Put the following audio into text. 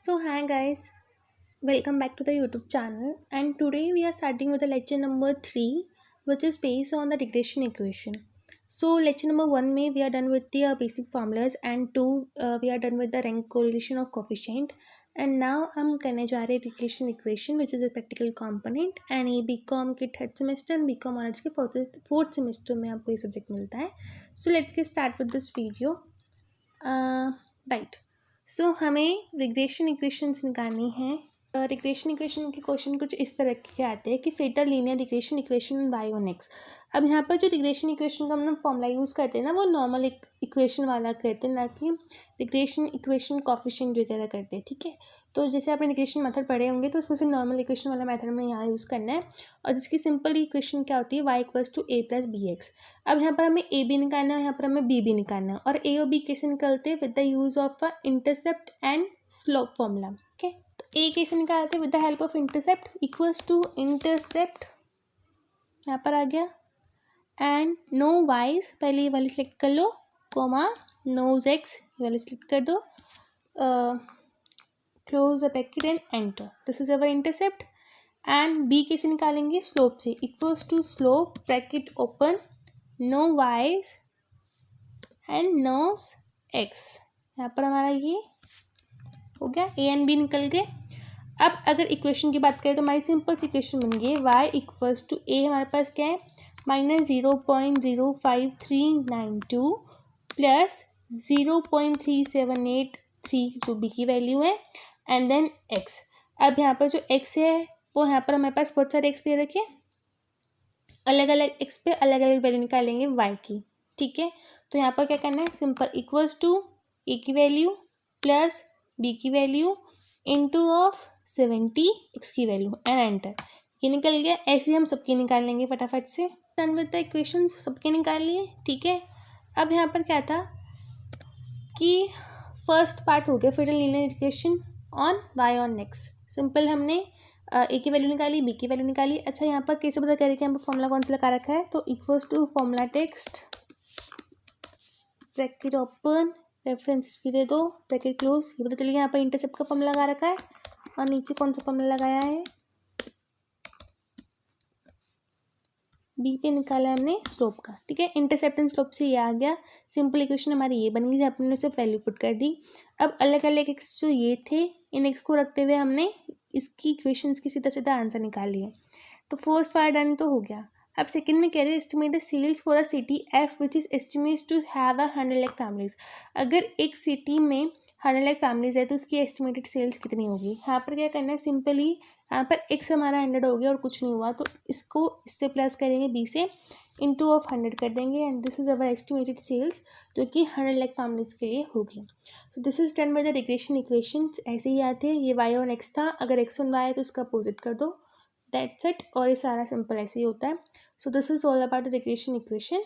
So hi guys, welcome back to the YouTube channel, and today we are starting with the lecture number 3, which is based on the regression equation. So lecture number 1 में we are done with the basic formulas, and 2 we are done with the rank correlation of coefficient, and now हम करने जा रहे हैं regression equation which is a practical component, and ये BCom के third semester and BCom honours के fourth semester में आपको ये subject मिलता है. So let's get start with this video. Right so हमें रिग्रेशन इक्वेशंस निकालनी है. रिग्रेशन इक्वेशन के क्वेश्चन कुछ इस तरह के आते हैं कि fit a linear regression equation Y on X. अब यहाँ पर जो रिग्रेशन इक्वेशन का हम लोग फॉर्मूला यूज़ करते हैं ना, वो नॉर्मल एक इक्वेशन वाला करते हैं, ना कि रिग्रेशन इक्वेशन कॉफिशिएंट वगैरह करते हैं. ठीक है, तो जैसे आपने रिग्रेशन मेथड पढ़े होंगे तो उसमें से नॉर्मल इक्वेशन वाला मेथड में यहाँ यूज़ करना है, और जिसकी सिंपल इक्वेशन क्या होती है, Y equals to A plus B X. अब यहाँ पर हमें ए बी निकालना है, यहाँ पर हमें बी भी निकालना है, और ए और बी कैसे निकलते हैं, with the use of intercept and slope formula. Okay, तो ए कैसे निकालते हैं, with the help of intercept. Equals to intercept यहाँ पर आ गया, एंड नो वाइज, पहले ये वाली सिलेक्ट कर लो, कोमा नोज एक्स ये वाली सिलेक्ट कर दो, close the bracket and enter. This is our intercept. And B कैसे निकालेंगे, स्लोप से. Equals to slope bracket open, known Ys and knowns X. यहाँ पर हमारा ये हो गया, ए एंड बी निकल गए. अब अगर इक्वेशन की बात करें तो हमारी सिंपल सी इक्वेशन बन गई, वाई इक्वल्स टू ए हमारे पास क्या है, -0.05392 प्लस 0.3783 जो बी की वैल्यू है, एंड देन एक्स. अब यहाँ पर जो एक्स है वो यहाँ पर हमारे पास बहुत सारे एक्स दे रखे, अलग अलग एक्स पे अलग अलग वैल्यू निकालेंगे वाई की. ठीक है, तो यहाँ पर क्या करना है, सिंपल इक्वल्स टू ए की वैल्यू प्लस बी की वैल्यू इंटू ऑफ 70 एक्स की वैल्यू एंड एंटर. ये निकल गया. ऐसे ही हम सबके निकाल लेंगे फटाफट से. डन विद द इक्वेशंस, सबके निकाल लिए. ठीक है, अब यहाँ पर क्या था कि फर्स्ट पार्ट हो गया फिर linear equation on Y on X. Simple हमने ए की वैल्यू निकाली, बी की वैल्यू निकाली. अच्छा, यहाँ पर कैसे पता करें कि यहाँ पर फॉर्मूला कौन सा लगा रखा है, तो equals to formula text bracket open, references की दे दो, ब्रैकेट क्लोज. ये पता चलिए यहाँ पर इंटरसेप्ट का फॉर्मूला लगा रखा है, और नीचे कौन सा फॉर्मूला लगाया है, बी पे निकाला हमने स्लोप का. ठीक है, इंटरसेप्ट एंड स्लोप से ये आ गया. सिंपल इक्वेशन हमारी ये बन गई, जब हमने सिर्फ वैल्यू पुट कर दी. अब अलग अलग एक्स जो ये थे, इन एक्स को रखते हुए हमने इसकी इक्वेशंस की सीधा सीधा आंसर निकाल लिए. तो फर्स्ट पार्ट डन तो हो गया. अब सेकंड में कह रहे हैं estimate the sales for a city F which is estimate to have 100 lakh families. अगर एक सिटी में 100 लाख फैमिलीज है तो उसकी एस्टिमेटेड सेल्स कितनी होगी. यहाँ पर क्या करना है, सिंपली यहाँ पर एक्स हमारा 100 हो गया और कुछ नहीं हुआ, तो इसको इससे प्लस करेंगे, बी से इंटू ऑफ 100 कर देंगे, and this is our estimated sales जो कि 100 लाख फैमिलीज के लिए होगी. So this is done by the regression equations. ऐसे ही आते हैं, ये वाई ऑन एक्स था, अगर एक्स ऑन वाई है तो उसका अपोजिट कर दो, दैट्स इट. और ये सारा सिंपल ऐसे ही होता है. सो this is all about the regression equation.